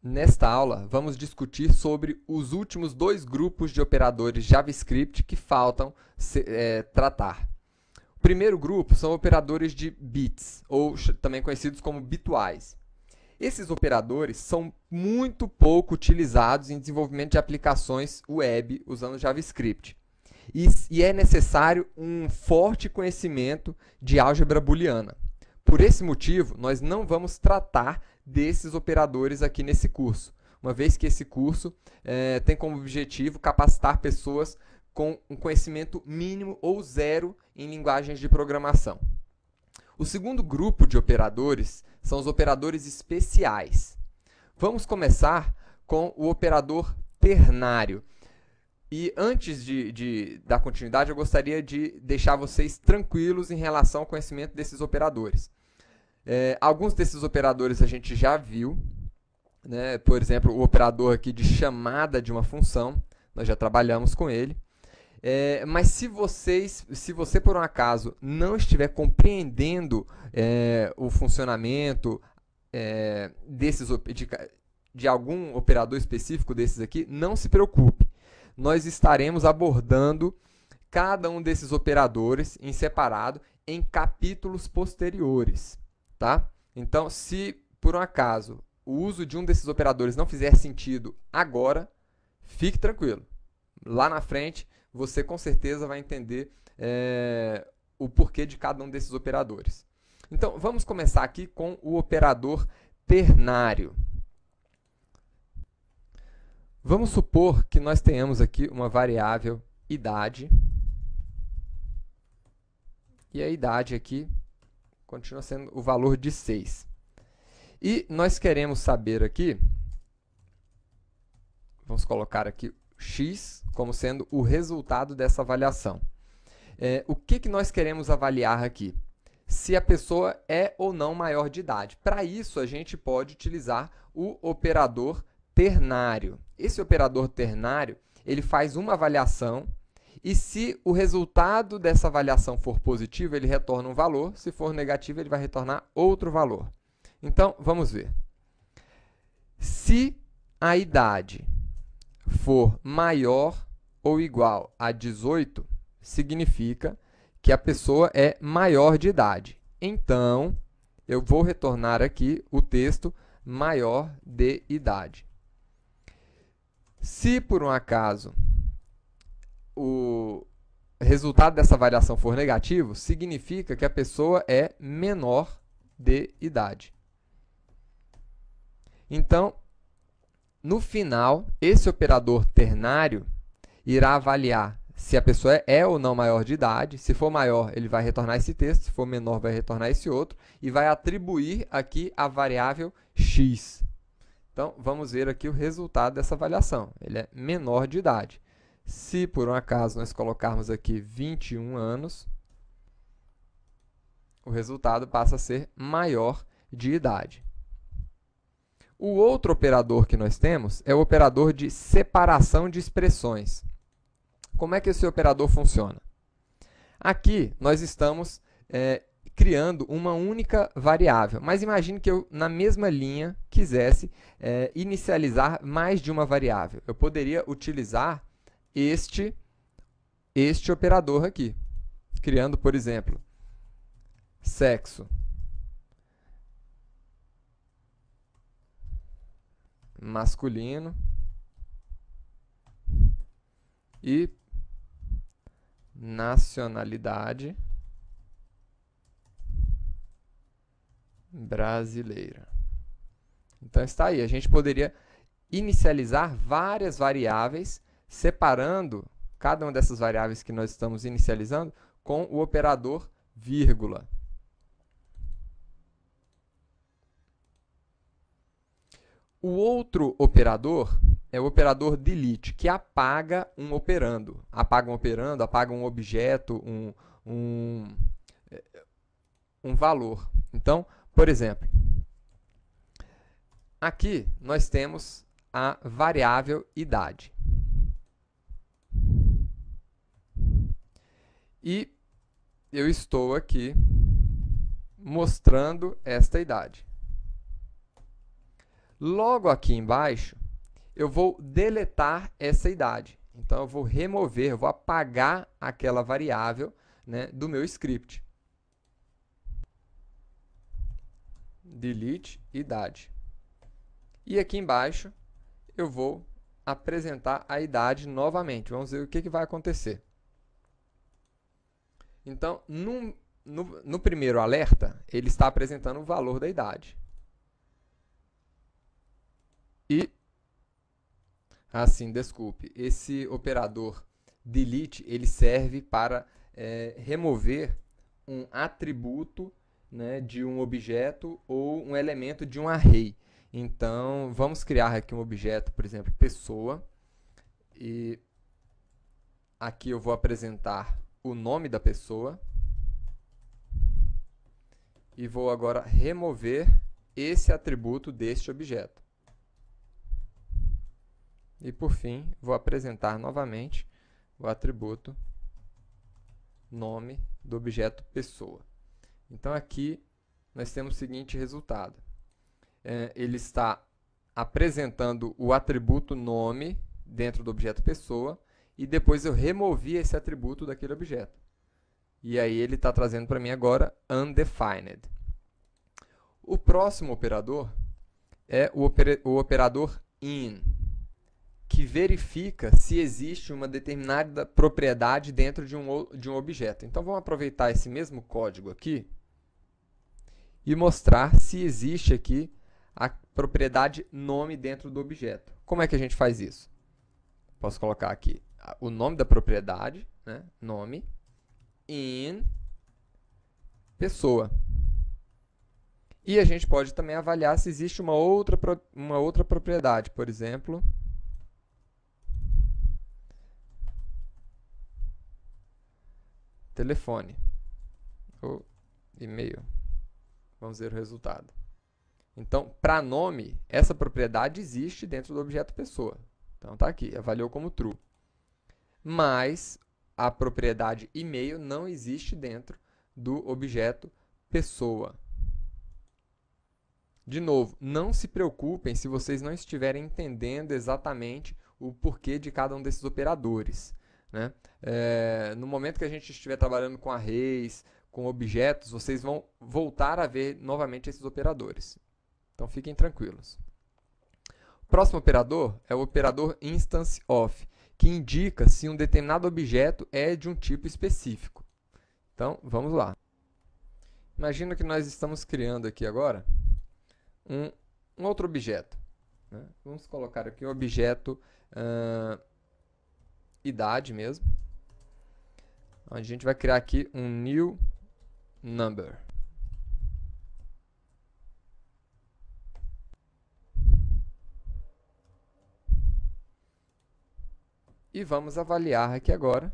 Nesta aula, vamos discutir sobre os últimos dois grupos de operadores JavaScript que faltam tratar. O primeiro grupo são operadores de bits, ou também conhecidos como bitwise. Esses operadores são muito pouco utilizados em desenvolvimento de aplicações web usando JavaScript. E é necessário um forte conhecimento de álgebra booleana. Por esse motivo, nós não vamos tratar desses operadores aqui nesse curso, uma vez que esse curso tem como objetivo capacitar pessoas com um conhecimento mínimo ou zero em linguagens de programação. O segundo grupo de operadores são os operadores especiais. Vamos começar com o operador ternário. E antes de dar continuidade, eu gostaria de deixar vocês tranquilos em relação ao conhecimento desses operadores. Alguns desses operadores a gente já viu, né? Por exemplo, o operador aqui de chamada de uma função, nós já trabalhamos com ele. Mas se você por um acaso não estiver compreendendo o funcionamento de algum operador específico desses aqui, não se preocupe. Nós estaremos abordando cada um desses operadores em separado em capítulos posteriores. Tá? Então, se por um acaso o uso de um desses operadores não fizer sentido agora, fique tranquilo. Lá na frente, você com certeza vai entender o porquê de cada um desses operadores. Então, vamos começar aqui com o operador ternário. Vamos supor que nós tenhamos aqui uma variável idade. E a idade aqui continua sendo o valor de 6. E nós queremos saber aqui, vamos colocar aqui x como sendo o resultado dessa avaliação. O que nós queremos avaliar aqui? Se a pessoa é ou não maior de idade. Para isso, a gente pode utilizar o operador ternário. Esse operador ternário, ele faz uma avaliação e se o resultado dessa avaliação for positivo, ele retorna um valor. Se for negativo, ele vai retornar outro valor. Então, vamos ver. Se a idade for maior ou igual a 18, significa que a pessoa é maior de idade. Então, eu vou retornar aqui o texto maior de idade. Se, por um acaso, o resultado dessa avaliação for negativo, significa que a pessoa é menor de idade. Então, no final, esse operador ternário irá avaliar se a pessoa é ou não maior de idade. Se for maior, ele vai retornar esse texto. Se for menor, vai retornar esse outro. E vai atribuir aqui a variável x. Então, vamos ver aqui o resultado dessa avaliação. Ele é menor de idade. Se, por um acaso, nós colocarmos aqui 21 anos, o resultado passa a ser maior de idade. O outro operador que nós temos é o operador de separação de expressões. Como é que esse operador funciona? Aqui, nós estamos criando uma única variável. Mas imagine que eu, na mesma linha, quisesse inicializar mais de uma variável. Eu poderia utilizar este operador aqui, criando, por exemplo, sexo masculino e nacionalidade brasileira. Então está aí, a gente poderia inicializar várias variáveis, separando cada uma dessas variáveis que nós estamos inicializando com o operador vírgula. O outro operador é o operador delete, que apaga um operando. Apaga um operando, apaga um objeto, um valor. Então, por exemplo, aqui nós temos a variável idade. E eu estou aqui mostrando esta idade. Logo aqui embaixo, eu vou deletar essa idade. Então, eu vou remover, eu vou apagar aquela variável, né, do meu script. Delete idade. E aqui embaixo, eu vou apresentar a idade novamente. Vamos ver o que vai acontecer. Então, no primeiro alerta, ele está apresentando o valor da idade. E, assim, desculpe, esse operador delete, ele serve para remover um atributo, né, de um objeto ou um elemento de um array. Então, vamos criar aqui um objeto, por exemplo, pessoa, e aqui eu vou apresentar o nome da pessoa, e vou agora remover esse atributo deste objeto. E, por fim, vou apresentar novamente o atributo nome do objeto pessoa. Então, aqui nós temos o seguinte resultado. Ele está apresentando o atributo nome dentro do objeto pessoa e depois eu removi esse atributo daquele objeto. E aí ele está trazendo para mim agora undefined. O próximo operador é o operador in, que verifica se existe uma determinada propriedade dentro de um objeto. Então, vamos aproveitar esse mesmo código aqui e mostrar se existe aqui a propriedade nome dentro do objeto. Como é que a gente faz isso? Posso colocar aqui o nome da propriedade, né? Nome, in, pessoa. E a gente pode também avaliar se existe uma outra propriedade, por exemplo, telefone ou e-mail. Vamos ver o resultado. Então, para nome, essa propriedade existe dentro do objeto pessoa. Então, está aqui, avaliou como true. Mas a propriedade e-mail não existe dentro do objeto pessoa. De novo, não se preocupem se vocês não estiverem entendendo exatamente o porquê de cada um desses operadores, né? No momento que a gente estiver trabalhando com arrays, com objetos, vocês vão voltar a ver novamente esses operadores. Então, fiquem tranquilos. O próximo operador é o operador instance of, que indica se um determinado objeto é de um tipo específico. Então, vamos lá. Imagina que nós estamos criando aqui agora um outro objeto, né? Vamos colocar aqui um objeto idade mesmo. A gente vai criar aqui um new number. E vamos avaliar aqui agora,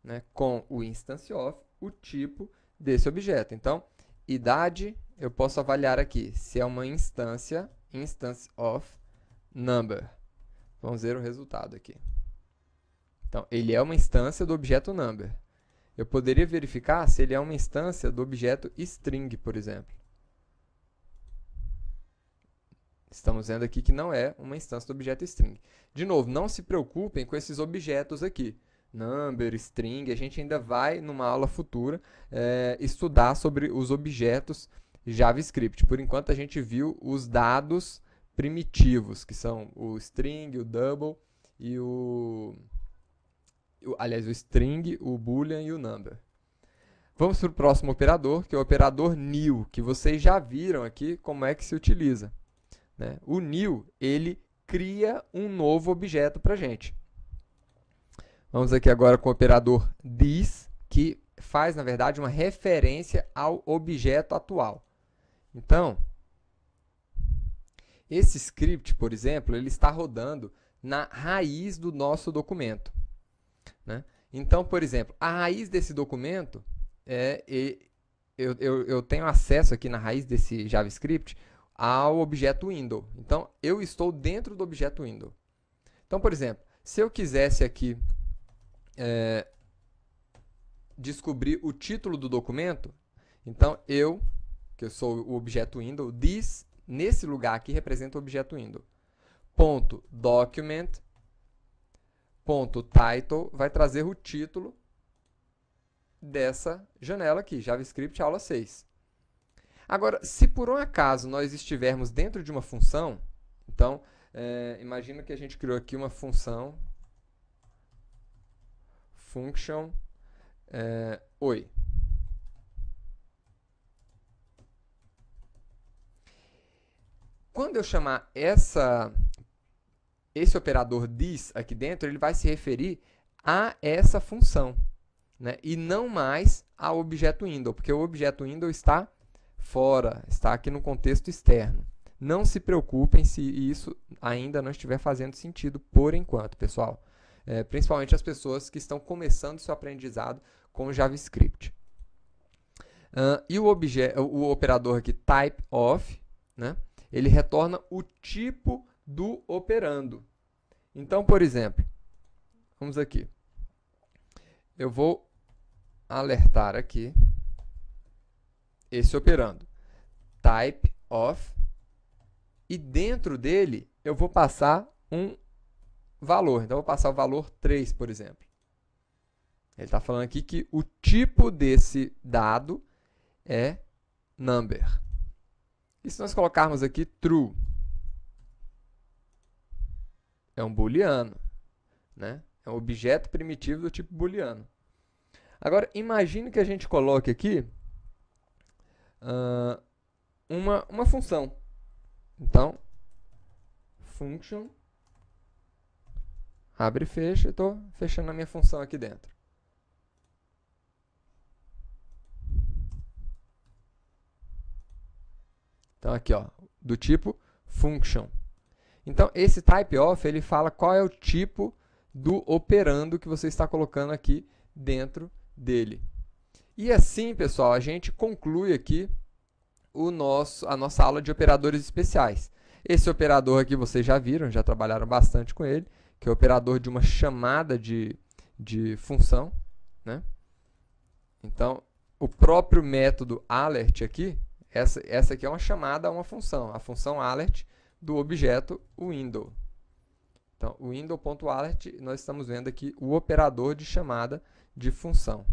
né, com o instance of, o tipo desse objeto. Então, idade, eu posso avaliar aqui se é uma instance of number. Vamos ver o resultado aqui. Então, ele é uma instância do objeto number. Eu poderia verificar se ele é uma instância do objeto string, por exemplo. Estamos vendo aqui que não é uma instância do objeto string. De novo, não se preocupem com esses objetos aqui. Number, string, a gente ainda vai, numa aula futura, estudar sobre os objetos JavaScript. Por enquanto, a gente viu os dados primitivos, que são o string, o double e aliás, o string, o boolean e o number. Vamos para o próximo operador, que é o operador new, que vocês já viram aqui como é que se utiliza, né? O new, ele cria um novo objeto para a gente. Vamos aqui agora com o operador this, que faz, na verdade, uma referência ao objeto atual. Então, esse script, por exemplo, ele está rodando na raiz do nosso documento, né? Então, por exemplo, a raiz desse documento, eu tenho acesso aqui na raiz desse JavaScript ao objeto window. Então, eu estou dentro do objeto window. Então, por exemplo, se eu quisesse aqui descobrir o título do documento, então eu que eu sou o objeto window. This, nesse lugar aqui, representa o objeto window. Ponto document, ponto title, vai trazer o título dessa janela aqui, JavaScript aula 6. Agora, se por um acaso nós estivermos dentro de uma função, então, imagina que a gente criou aqui uma função, function, oi. Quando eu chamar esse operador this aqui dentro, ele vai se referir a essa função, né? E não mais ao objeto window, porque o objeto window está fora, está aqui no contexto externo. Não se preocupem se isso ainda não estiver fazendo sentido por enquanto, pessoal. Principalmente as pessoas que estão começando seu aprendizado com JavaScript. E o operador aqui, type of, né? Ele retorna o tipo do operando. Então, por exemplo, vamos aqui. Eu vou alertar aqui esse operando. Type of. E dentro dele, eu vou passar um valor. Então, eu vou passar o valor 3, por exemplo. Ele está falando aqui que o tipo desse dado é number. E se nós colocarmos aqui true? É um booleano, né? É um objeto primitivo do tipo booleano. Agora, imagine que a gente coloque aqui uma função. Então, function, abre e fecha, estou fechando a minha função aqui dentro. Então, aqui, ó, do tipo function. Então, esse type of, ele fala qual é o tipo do operando que você está colocando aqui dentro dele. E assim, pessoal, a gente conclui aqui a nossa aula de operadores especiais. Esse operador aqui vocês já viram, já trabalharam bastante com ele, que é o operador de uma chamada de função, né? Então, o próprio método alert aqui, essa aqui é uma chamada a uma função, a função alert do objeto window. Então, o window.alert, nós estamos vendo aqui o operador de chamada de função.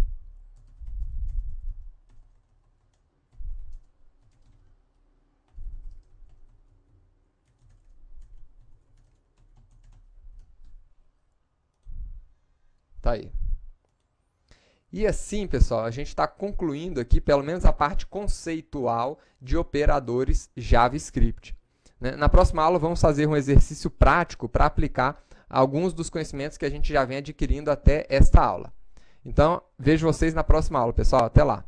Tá aí. E assim, pessoal, a gente está concluindo aqui, pelo menos a parte conceitual de operadores JavaScript. Na próxima aula, vamos fazer um exercício prático para aplicar alguns dos conhecimentos que a gente já vem adquirindo até esta aula. Então, vejo vocês na próxima aula, pessoal. Até lá!